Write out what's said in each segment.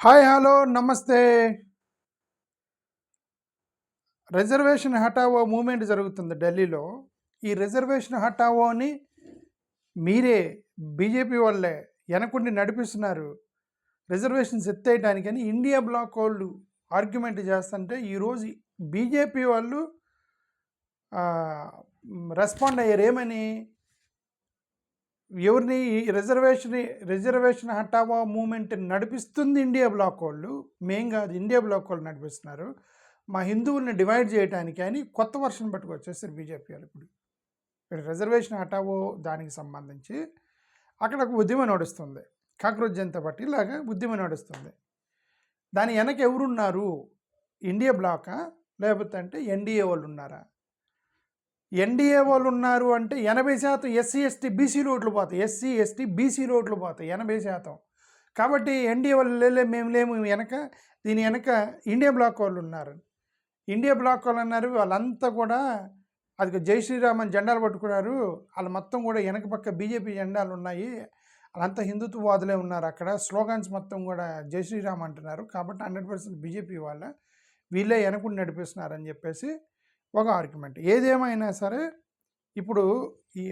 Hi hello నమస్తే. Reservation హటావో movement జరుగుతుంది ఢిల్లీలో. ఈ రిజర్వేషన్ హటావోని మీరే బీజేపీ వాళ్ళే వెనకుండి నడిపిస్తున్నారు. రిజర్వేషన్స్ ఎత్తేయడానికని ఇండియా బ్లాక్ వాళ్ళు ఆర్గ్యుమెంట్ చేస్తుంటే ఈరోజు బీజేపీ వాళ్ళు రెస్పాండ్ అయ్యారు. ఏమని? ఎవరిని రిజర్వేషన్ హటావో మూవ్‌మెంట్ నడిపిస్తుంది ఇండియా బ్లాక్ వాళ్ళు, మేం కాదు, ఇండియా బ్లాక్ వాళ్ళు నడిపిస్తున్నారు. మా హిందువుల్ని డివైడ్ చేయడానికి అని కొత్త వర్షన్ పట్టుకొచ్చేసారు బీజేపీ వాళ్ళు. ఇప్పుడు రిజర్వేషన్ హటావో దానికి సంబంధించి అక్కడ ఒక ఉద్యమం నడుస్తుంది. కాక్రోచ్ జనతా పార్టీ లాగా ఉద్యమం నడుస్తుంది. దాని వెనక ఎవరున్నారు? ఇండియా బ్లాకా లేకపోతే అంటే ఎన్డీఏ వాళ్ళు ఉన్నారా? ఎన్డీఏ వాళ్ళు ఉన్నారు అంటే 80% ఎస్సీ ఎస్టీ బీసీలు ఓట్లు పోతాయి. ఎస్సీ ఎస్టీ బీసీలు ఓట్లు పోతాయి 80%. కాబట్టి ఎన్డీఏ వాళ్ళు మేము లేము వెనక. దీని వెనక ఇండియా బ్లాక్ వాళ్ళు ఉన్నారు. ఇండియా బ్లాక్ వాళ్ళు అన్నారు. వాళ్ళంతా కూడా అది జై శ్రీరామ్ అని జెండాలు పట్టుకున్నారు. వాళ్ళు మొత్తం కూడా వెనక పక్క బీజేపీ జెండాలు ఉన్నాయి. వాళ్ళంతా హిందుత్వవాదులే ఉన్నారు. అక్కడ స్లోగన్స్ మొత్తం కూడా జై శ్రీరామ్ అంటున్నారు. కాబట్టి 100% బీజేపీ వీళ్ళే వెనకుండి నడిపిస్తున్నారని చెప్పేసి ఒక ఆర్గ్యుమెంట్. ఏదేమైనా సరే ఇప్పుడు ఈ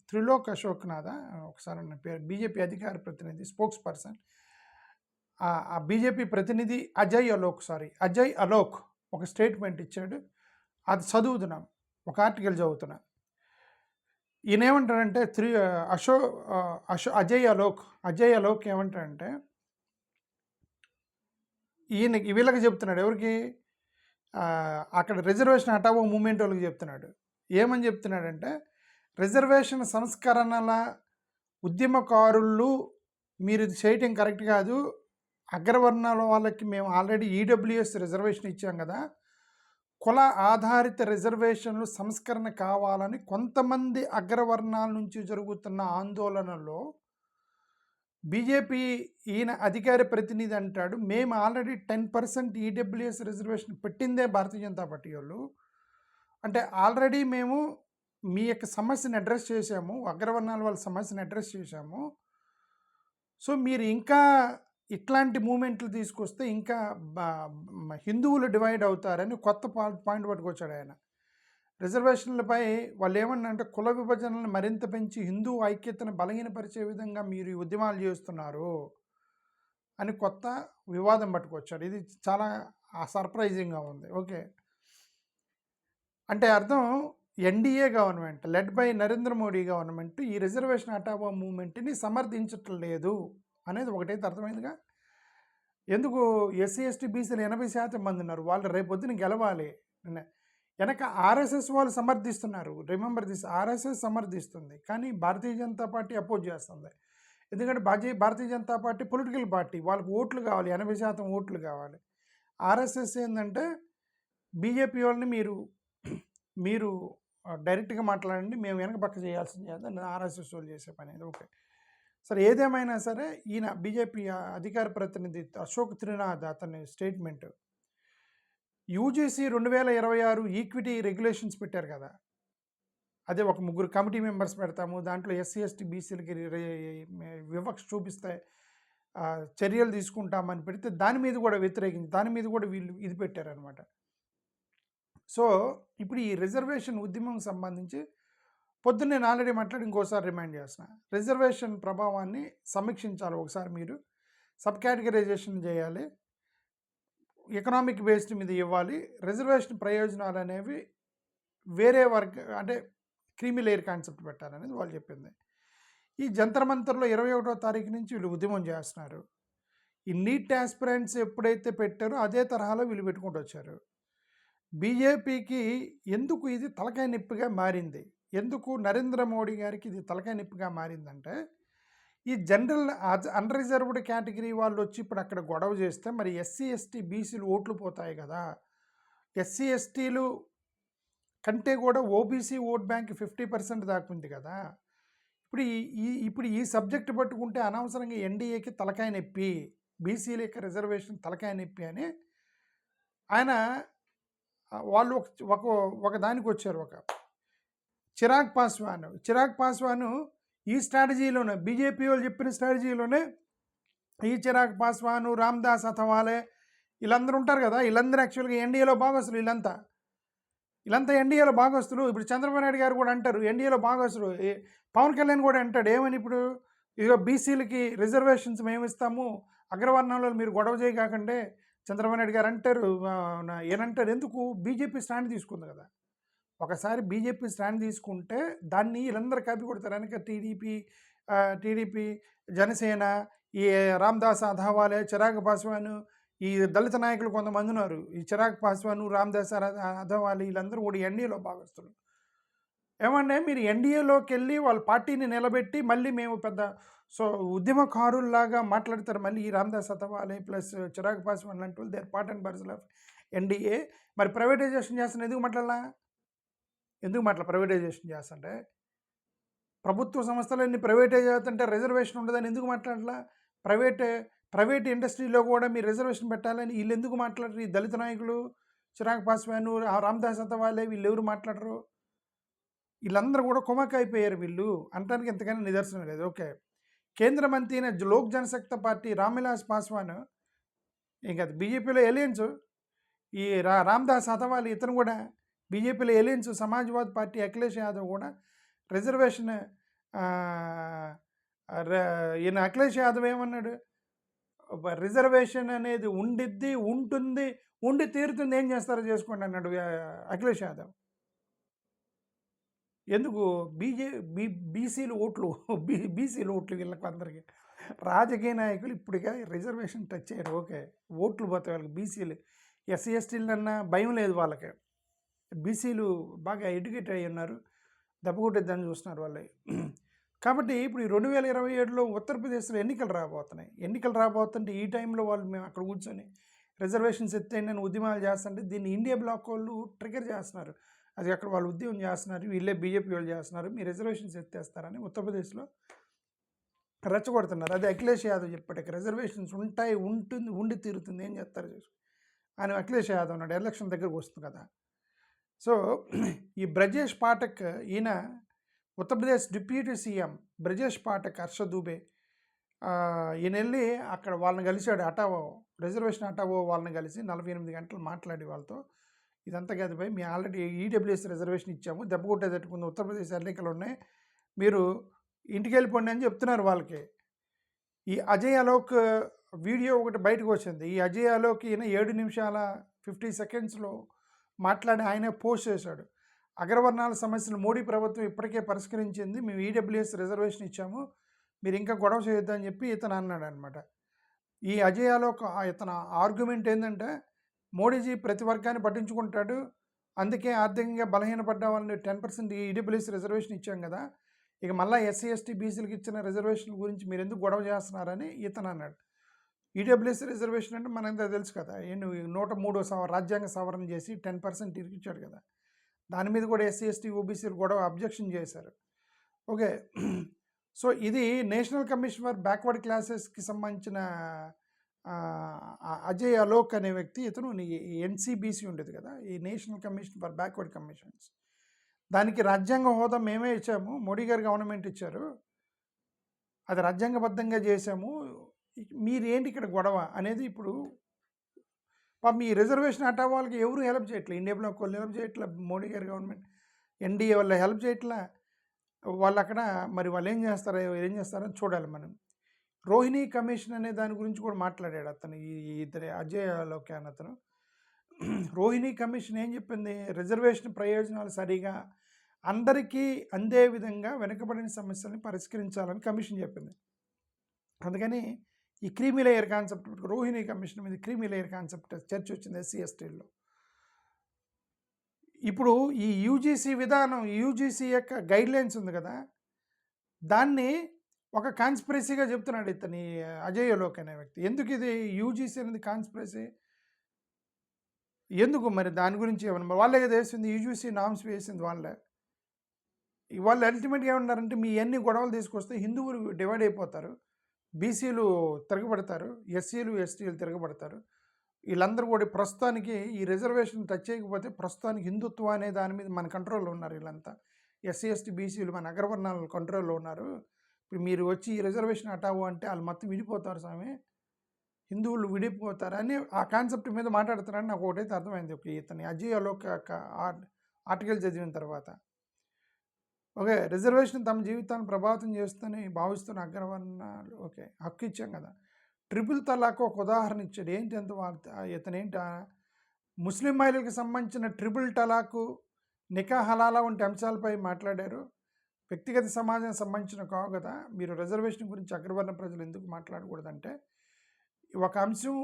త్రిలోక్ అశోక్నాథ్, ఒకసారి నా పేరు, బీజేపీ అధికార ప్రతినిధి, స్పోక్స్ పర్సన్, ఆ బీజేపీ ప్రతినిధి అజయ్ అలోక్ ఒక స్టేట్మెంట్ ఇచ్చాడు. అది చదువుతున్నాం, ఒక ఆర్టికల్ చదువుతున్నా. ఈయన ఏమంటాడంటే అజయ్ అలోక్ ఏమంటాడంటే, వీళ్ళకి చెప్తున్నాడు. ఎవరికి? అక్కడ రిజర్వేషన్ హటావో మూవ్‌మెంట్ వాళ్ళకి చెప్తున్నాడు. ఏమని చెప్తున్నాడంటే, రిజర్వేషన్ సంస్కరణల ఉద్యమకారులు మీరు ఇది చేయటం కరెక్ట్ కాదు. అగ్రవర్ణాల వాళ్ళకి మేము ఆల్రెడీ ఈడబ్ల్యూఎస్ రిజర్వేషన్ ఇచ్చాం కదా, కుల ఆధారిత రిజర్వేషన్లు సంస్కరణ కావాలని కొంతమంది అగ్రవర్ణాల నుంచి జరుగుతున్న ఆందోళనలో బీజేపీ ఈయన అధికార ప్రతినిధి అంటాడు, మేము ఆల్రెడీ 10% ఈడబ్ల్యూఎస్ రిజర్వేషన్ పెట్టిందే భారతీయ జనతా పార్టీ వాళ్ళు. అంటే ఆల్రెడీ మేము మీ యొక్క సమస్యను అడ్రస్ చేశాము, అగ్రవర్ణాల వాళ్ళ సమస్యను అడ్రస్ చేశాము. సో మీరు ఇంకా ఇట్లాంటి మూమెంట్లు తీసుకొస్తే ఇంకా హిందువులు డివైడ్ అవుతారని కొత్త పాయింట్ పట్టుకొచ్చాడు ఆయన. రిజర్వేషన్లపై వాళ్ళు ఏమన్నా అంటే, కుల విభజనలను మరింత పెంచి హిందూ ఐక్యతను బలహీనపరిచే విధంగా మీరు ఈ ఉద్యమాలు చేస్తున్నారు అని కొత్త వివాదం పట్టుకొచ్చాడు. ఇది చాలా సర్ప్రైజింగ్గా ఉంది. ఓకే, అంటే అర్థం NDA government led by Narendra Modi government ఈ రిజర్వేషన్ హటావో మూవ్‌మెంట్ని సమర్థించటం లేదు అనేది ఒకటైతే అర్థమైందిగా. ఎందుకు? ఎస్సీ ఎస్టీ బీసీలు 80% మంది ఉన్నారు. వాళ్ళు రేపొద్దున గెలవాలి. వెనక ఆర్ఎస్ఎస్ వాళ్ళు సమర్థిస్తున్నారు. రిమెంబర్ దిస్, ఆర్ఎస్ఎస్ సమర్థిస్తుంది, కానీ భారతీయ జనతా పార్టీ అపోజ్ చేస్తుంది. ఎందుకంటే Bharatiya Janata party political party, వాళ్ళకి ఓట్లు కావాలి, 80% ఓట్లు కావాలి. ఆర్ఎస్ఎస్ ఏంటంటే, బీజేపీ వాళ్ళని మీరు డైరెక్ట్గా మాట్లాడండి, మేము వెనక పక్క చేయాల్సింది అని ఆర్ఎస్ఎస్ వాళ్ళు చేసే పని అది. ఓకే, సరే, ఏదేమైనా సరే ఈయన బీజేపీ అధికార ప్రతినిధి అశోక్ త్రినాథ్ అతని స్టేట్మెంట్, యూజీసీ 2026 ఈక్విటీ రెగ్యులేషన్స్ పెట్టారు కదా, అదే ఒక 3 కమిటీ మెంబర్స్ పెడతాము, దాంట్లో ఎస్సీ ఎస్టీ బీసీలకి వివక్ష చూపిస్తే చర్యలు తీసుకుంటామని పెడితే దాని మీద కూడా వ్యతిరేకించి దాని మీద కూడా వీళ్ళు ఇది పెట్టారనమాట. సో ఇప్పుడు ఈ రిజర్వేషన్ ఉద్యమం సంబంధించి పొద్దున్న నేను ఆల్రెడీ మాట్లాడి ఇంకోసారి రిమైండ్ చేస్తున్నా. రిజర్వేషన్ ప్రభావాన్ని సమీక్షించాలి ఒకసారి. మీరు సబ్ కేటగరైజేషన్ చేయాలి, ఎకనామిక్ బేస్డ్ మీద ఇవ్వాలి. రిజర్వేషన్ ప్రయోజనాలు అనేవి వేరే వర్గ అంటే క్రీమీ లేయర్ కాన్సెప్ట్ పెట్టాలనేది వాళ్ళు చెప్పింది. ఈ జంతర్ మంతర్లో 21వ తారీఖు నుంచి వీళ్ళు ఉద్యమం చేస్తున్నారు. ఈ నీట్ ఆస్పిరెంట్స్ ఎప్పుడైతే పెట్టారో అదే తరహాలో వీళ్ళు పెట్టుకుంటూ వచ్చారు. బీజేపీకి ఎందుకు ఇది తలకాయ నొప్పిగా మారింది? ఎందుకు నరేంద్ర మోడీ గారికి ఇది తలకాయ నొప్పిగా మారిందంటే, ఈ జనరల్ అన్రిజర్వ్డ్ కేటగిరీ వాళ్ళు వచ్చి ఇప్పుడు అక్కడ గొడవ చేస్తే మరి ఎస్సీ ఎస్టీ బీసీలు ఓట్లు పోతాయి కదా. ఎస్సీ ఎస్టీలు కంటే కూడా ఓబీసీ ఓట్ బ్యాంక్ 50% దాకా ఉంది కదా. ఇప్పుడు ఈ సబ్జెక్ట్ పట్టుకుంటే అనవసరంగా ఎన్డీఏకి తలకాయ నొప్పి, బీసీల యొక్క రిజర్వేషన్ తలకాయ నొప్పి అని ఆయన వాళ్ళు ఒక దానికి వచ్చారు. ఒక చిరాగ్ పాస్వాన్ ఈ స్ట్రాటజీలోనే, బీజేపీ వాళ్ళు చెప్పిన స్ట్రాటజీలోనే ఈ చిరాగ్ పాస్వాను, రామ్దాస్ అథవాలే వీళ్ళందరూ ఉంటారు కదా, వీళ్ళందరూ యాక్చువల్గా ఎన్డీఏలో భాగస్తులు. వీళ్ళంతా ఎన్డీఏలో భాగస్తులు. ఇప్పుడు చంద్రబాబు నాయుడు గారు కూడా అంటారు ఎన్డీఏలో భాగస్తులు. పవన్ కళ్యాణ్ కూడా అంటాడు ఏమని, ఇప్పుడు ఇదిగో బీసీలకి రిజర్వేషన్స్ మేము ఇస్తాము, అగ్రవర్ణంలో మీరు గొడవ చేయకాకంటే చంద్రబాబు నాయుడు గారు అంటారు. ఏనంటారు, ఎందుకు బీజేపీ స్టాండ్ తీసుకుంది కదా. ఒకసారి బీజేపీ స్టాండ్ తీసుకుంటే దాన్ని వీళ్ళందరూ కాపీ కొడతారు. వెనక టీడీపీ, జనసేన, ఈ రామ్దాస్ అథవాలే, చిరాగ్ పాస్వాన్, ఈ దళిత నాయకులు కొంతమంది ఉన్నారు. ఈ చిరాగ్ పాస్వాన్, రామ్దాస్ అథవాలే వీళ్ళందరూ కూడా ఎన్డీఏలో భాగస్తులు. ఏమంటే మీరు ఎన్డీఏలోకి వెళ్ళి వాళ్ళ పార్టీని నిలబెట్టి మళ్ళీ మేము పెద్ద ఉద్యమకారుల్లాగా మాట్లాడతారు. మళ్ళీ ఈ రామ్దాస్ అథవాలే ప్లస్ చిరాగ్ పాస్వాన్ లాంటి వాళ్ళు, they are part and parcel of NDA. మరి ప్రైవేటైజేషన్ చేస్తున్న ఎందుకు ప్రైవేటైజేషన్ చేస్తుంటే, ప్రభుత్వ సంస్థలన్నీ ప్రైవేటైజ్ అవుతుంటే రిజర్వేషన్ ఉండదని ఎందుకు మాట్లాడలా? ప్రైవేట్ ఇండస్ట్రీలో కూడా మీరు రిజర్వేషన్ పెట్టాలని వీళ్ళు ఎందుకు మాట్లాడరు? ఈ దళిత నాయకులు, చిరాగ్ పాస్వాన్, రామ్దాస్ అథవాలే వీళ్ళు ఎవరు మాట్లాడరు? వీళ్ళందరూ కూడా కుమక్ అయిపోయారు వీళ్ళు అంటానికి ఎంతకైనా నిదర్శనం లేదు. ఓకే, కేంద్ర మంత్రి అయిన లోక్ జనశక్తి పార్టీ రామ్విలాస్ పాస్వాన్, ఇంకా బీజేపీలో ఎలియన్స్, ఈ రామ్దాస్ అథవాలే ఇతను కూడా బీజేపీలో ఎలియన్స్, సమాజ్వాదీ పార్టీ అఖిలేష్ యాదవ్ కూడా రిజర్వేషన్. ఈయన అఖిలేష్ యాదవ్ ఏమన్నాడు, రిజర్వేషన్ అనేది ఉంటుంది, ఉండి తీరుతుంది, ఏం చేస్తారో చేసుకోండి అన్నాడు అఖిలేష్ యాదవ్. ఎందుకు బీసీలు ఓట్లు వీళ్ళకి అందరికీ రాజకీయ నాయకులు ఇప్పటికే రిజర్వేషన్ టచ్ అయ్యారు. ఓకే, ఓట్లు పోతాయి వాళ్ళకి. బీసీలు, ఎస్సీ ఎస్టీలన్నా భయం లేదు వాళ్ళకి. బీసీలు బాగా ఎడ్యుకేట్ అయ్యి ఉన్నారు, దెబ్బకొట్టేద్దని చూస్తున్నారు వాళ్ళే. కాబట్టి ఇప్పుడు ఈ 2027లో ఉత్తరప్రదేశ్లో ఎన్నికలు రాబోతుంటే ఈ టైంలో వాళ్ళు మేము అక్కడ కూర్చొని రిజర్వేషన్స్ ఎత్తేయండి అని ఉద్యమాలు చేస్తుంటే దీన్ని ఇండియా బ్లాక్ వాళ్ళు ట్రిగర్ చేస్తున్నారు. అది అక్కడ వాళ్ళు ఉద్యమం చేస్తున్నారు, వీళ్ళే బీజేపీ వాళ్ళు చేస్తున్నారు, మీ రిజర్వేషన్స్ ఎత్తేస్తారని ఉత్తరప్రదేశ్లో రెచ్చగొడుతున్నారు. అది అఖిలేష్ యాదవ్ చెప్పాడు, రిజర్వేషన్స్ ఉండి తీరుతుంది, ఏం చేస్తారు అని అఖిలేష్ యాదవ్ అన్నాడు. ఎలక్షన్ దగ్గరకు వస్తుంది కదా. సో ఈ బ్రజేష్ పాఠక్, ఈయన ఉత్తరప్రదేశ్ డిప్యూటీ సీఎం బ్రజేష్ పాఠక్, హర్ష దూబే, ఈయన వెళ్ళి అక్కడ వాళ్ళని కలిశాడు. రిజర్వేషన్ హటావో వాళ్ళని కలిసి 48 గంటలు మాట్లాడి వాళ్ళతో, ఇదంతా కాదు భయ్, మేము ఆల్రెడీ ఈడబ్ల్యూఎస్ రిజర్వేషన్ ఇచ్చాము, దెబ్బ కొట్టేటట్టుకుంది, ఉత్తరప్రదేశ్ ఎన్నికలు ఉన్నాయి, మీరు ఇంటికి వెళ్ళిపోండి అని చెప్తున్నారు వాళ్ళకి. ఈ అజయ్ అలోక్ వీడియో ఒకటి బయటకు వచ్చింది. ఈ అజయ్ అలోక్ ఈయన 7 నిమిషాల 50 సెకండ్స్లో మాట్లాడి ఆయనే పోస్ట్ చేశాడు. అగ్రవర్ణాల సమస్యలు మోడీ ప్రభుత్వం ఇప్పటికే పరిష్కరించింది, మేము ఈడబ్ల్యూఎస్ రిజర్వేషన్ ఇచ్చాము, మీరు ఇంకా గొడవ చేయొద్దని చెప్పి ఇతను అన్నాడు అనమాట. ఈ అజయ్ అలోక్ ఇతను ఆర్గ్యుమెంట్ ఏంటంటే, మోడీజీ ప్రతి వర్గాన్ని పట్టించుకుంటాడు, అందుకే ఆర్థికంగా బలహీనపడ్డ వాళ్ళని 10% ఈడబ్ల్యూఎస్ రిజర్వేషన్ ఇచ్చాం కదా, ఇక మళ్ళీ ఎస్సీ ఎస్టీ బీసీలకు ఇచ్చిన రిజర్వేషన్ గురించి మీరు ఎందుకు గొడవ చేస్తున్నారని ఇతను అన్నాడు. ఈడబ్ల్యూఎస్ రిజర్వేషన్ అంటే మనకంతా తెలుసు కదా, 103వ రాజ్యాంగ సవరణ చేసి 10% ఇరికిచ్చాడు కదా, దాని మీద కూడా ఎస్సీ ఎస్టీ ఓబీసీలు గొడవ అబ్జెక్షన్ చేశారు. ఓకే, సో ఇది నేషనల్ కమిషన్ ఫర్ బ్యాక్వర్డ్ క్లాసెస్కి సంబంధించిన అజయ్ అలోక్ అనే వ్యక్తి, ఇతను ఎన్సీబీసీ ఉండేది కదా, ఈ national commission for backward commissions, దానికి రాజ్యాంగ హోదా మేమే ఇచ్చాము, మోడీ గారు గవర్నమెంట్ ఇచ్చారు, అది రాజ్యాంగబద్ధంగా చేశాము, మీరేంటి ఇక్కడ గొడవ అనేది. ఇప్పుడు మీ రిజర్వేషన్ హటావ్ వాళ్ళకి ఎవరు హెల్ప్ చేయట్లేదు, ఇండియా బ్లాక్ వాళ్ళు హెల్ప్ చేయట్లేదు, మోడీ గారి గవర్నమెంట్ ఎన్డీఏ వాళ్ళు హెల్ప్ చేయట్లా. వాళ్ళు అక్కడ మరి వాళ్ళు ఏం చేస్తారో చూడాలి మనం. రోహిణి కమిషన్ అనే దాని గురించి కూడా మాట్లాడాడు అతను, ఇద్దరు అజయ్ అలోక్ అని అతను. రోహిణి కమిషన్ ఏం చెప్పింది, రిజర్వేషన్ ప్రయోజనాలు సరిగా అందరికీ అందే విధంగా వెనుకబడిన సమస్యలను పరిష్కరించాలని కమిషన్ చెప్పింది. అందుకని ఈ creamy layer concept, Rohini commission మీద క్రీమీ లేయర్ కాన్సెప్ట్ చర్చ వచ్చింది ఎస్సీ ఎస్టీల్లో. ఇప్పుడు ఈ యూజీసీ విధానం, యూజీసీ యొక్క గైడ్లైన్స్ ఉంది కదా, దాన్ని ఒక కాన్స్పిరసీగా చెప్తున్నాడు ఇతని అజయ్ అలోక్ అనే వ్యక్తి. ఎందుకు ఇది యూజీసీ అనేది కాన్స్పిరసీ, ఎందుకు మరి దాని గురించి ఏమన్నా వాళ్ళే కదా వేసింది, యూజీసీ నామ్స్ వేసింది వాళ్ళే. వాళ్ళు అల్టిమేట్గా ఏమన్నారంటే, మీ అన్ని గొడవలు తీసుకొస్తే హిందువులు డివైడ్ అయిపోతారు, బీసీలు తిరగబడతారు, ఎస్సీలు ఎస్టీలు తిరగబడతారు, వీళ్ళందరూ కూడా ప్రస్తుతానికి ఈ రిజర్వేషన్ టచ్ చేయకపోతే ప్రస్తుతానికి హిందుత్వం అనే దాని మీద మన కంట్రోల్లో ఉన్నారు వీళ్ళంతా, ఎస్సీ ఎస్టీ బీసీలు మన అగ్రవర్ణాల కంట్రోల్లో ఉన్నారు, ఇప్పుడు మీరు వచ్చి ఈ రిజర్వేషన్ హటావు అంటే వాళ్ళు మొత్తం విడిపోతారు స్వామి, హిందువులు విడిపోతారని ఆ కాన్సెప్ట్ మీద మాట్లాడుతున్నారని నాకు ఒకటైతే అర్థమైంది. ఇతని అజయ్యలో ఆర్టికల్ చదివిన తర్వాత. ఓకే, రిజర్వేషన్ తమ జీవితాన్ని ప్రభావితం చేస్తుందని భావిస్తున్న అగ్రవర్ణాలు ఓకే హక్కు ఇచ్చాం కదా. ట్రిపుల్ తలాక్ ఒక ఉదాహరణ ఇచ్చాడు. ఏంటి అంత ఇతనేంటి ముస్లిం మహిళలకు సంబంధించిన ట్రిపుల్ తలాకు, నికా హలాలా వంటి అంశాలపై మాట్లాడారు. వ్యక్తిగత సమాజానికి సంబంధించిన కావు కదా. మీరు రిజర్వేషన్ గురించి అగ్రవర్ణ ప్రజలు ఎందుకు మాట్లాడకూడదంటే, ఒక అంశం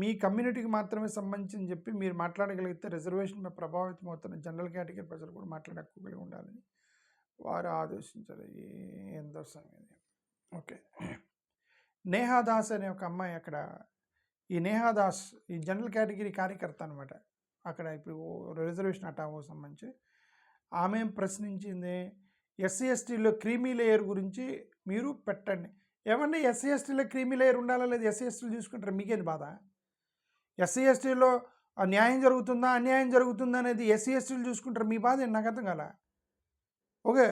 మీ కమ్యూనిటీకి మాత్రమే సంబంధించి చెప్పి మీరు మాట్లాడగలిగితే రిజర్వేషన్ ప్రభావితం అవుతున్న జనరల్ కేటగిరీ ప్రజలు కూడా మాట్లాడే హక్కు కలిగి ఉండాలని వారు ఆదేశించారు. ఎంతో సంగతి. ఓకే, నేహాదాస్ అనే ఒక అమ్మాయి అక్కడ, ఈ నేహాదాస్ ఈ జనరల్ కేటగిరీ కార్యకర్త అనమాట. అక్కడ ఇప్పుడు రిజర్వేషన్ హఠావో సంబంధించి ఆమె ప్రశ్నించింది, ఎస్సీ ఎస్టీలో క్రీమీ లేయర్ గురించి మీరు పెట్టండి. ఏమన్నా ఎస్సీ ఎస్టీలో క్రీమీ లేయర్ ఉండాలా లేదు, ఎస్సీ ఎస్టీలు చూసుకుంటారు, మీకేంది బాధ? ఎస్సీ ఎస్టీలో న్యాయం జరుగుతుందా అన్యాయం జరుగుతుందా అనేది ఎస్సీ ఎస్టీలు చూసుకుంటారు, మీ బాధ ఏంటి? నాకు అర్థం కాల. ఓకే,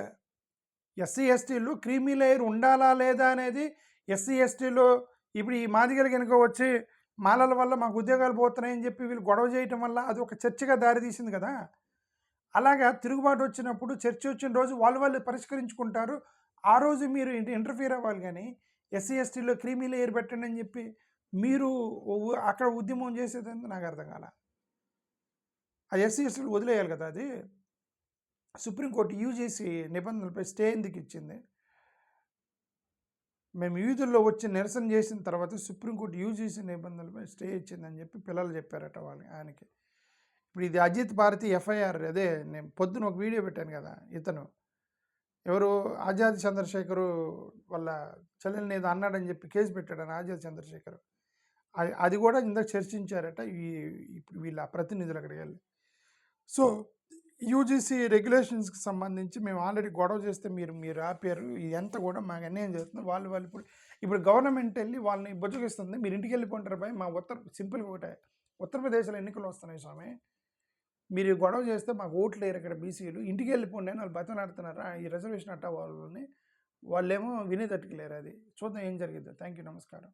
ఎస్సీ ఎస్టీలు క్రీమీ లేయర్ ఉండాలా లేదా అనేది ఎస్సీ ఎస్టీలో ఇప్పుడు ఈ మాదిగలు కనుక వచ్చి మాలల వల్ల మాకు ఉద్యోగాలు పోతున్నాయని చెప్పి వీళ్ళు గొడవ చేయటం వల్ల అది ఒక చర్చగా దారితీసింది కదా. అలాగా తిరుగుబాటు వచ్చినప్పుడు చర్చ వచ్చిన రోజు వాళ్ళు పరిష్కరించుకుంటారు. ఆ రోజు మీరు ఇంటర్ఫియర్ అవ్వాలి. కానీ ఎస్సీ ఎస్టీలో క్రీమీ లేయర్ పెట్టండి అని చెప్పి మీరు అక్కడ ఉద్యమం చేసేది నాకు అర్థం కాల. ఆ ఎస్సీ ఎస్టీలు వదిలేయాలి కదా. అది సుప్రీంకోర్టు యూజీసీ నిబంధనలపై స్టే ఎందుకు ఇచ్చింది? మేము యూదుల్లో వచ్చి నిరసన చేసిన తర్వాత సుప్రీంకోర్టు యూజీసీ నిబంధనలపై స్టే ఇచ్చిందని చెప్పి పిల్లలు చెప్పారట ఆయనకి. ఇప్పుడు ఇది అజిత్ భారతి ఎఫ్ఐఆర్. అదే నేను పొద్దున ఒక వీడియో పెట్టాను కదా, ఇతను ఎవరు ఆజాద్ చంద్రశేఖరు వాళ్ళ చెల్లెల్ని ఏదో అన్నాడని చెప్పి కేసు పెట్టాడని ఆజాద్ చంద్రశేఖర్. అది కూడా ఇందాక చర్చించారట ఇప్పుడు వీళ్ళ ప్రతినిధులు అక్కడికి వెళ్ళి. సో యూజీసీ రెగ్యులేషన్స్కి సంబంధించి మేము ఆల్రెడీ గొడవ చేస్తే మీరు ఆపారు, ఇదంతా కూడా మాకు అన్యాయం చేస్తుంది. వాళ్ళు ఇప్పుడు గవర్నమెంట్ వెళ్ళి వాళ్ళని బుజ్జగిస్తుంది. మీరు ఇంటికి వెళ్ళిపోంటారు భయ్. మా సింపుల్గా ఒకటే, ఉత్తరప్రదేశ్లో ఎన్నికలు వస్తున్నాయి స్వామి, మీరు గొడవ చేస్తే మాకు ఓట్లు లేరు ఇక్కడ బీసీలు, ఇంటికి వెళ్ళిపోండి అని వాళ్ళు బతలాడుతున్నారు. ఈ రిజర్వేషన్ అట్టా వాళ్ళని వాళ్ళేమో వినేటట్టుకు లేరు. అది చూద్దాం ఏం జరిగిద్దో. థ్యాంక్ యూ, నమస్కారం.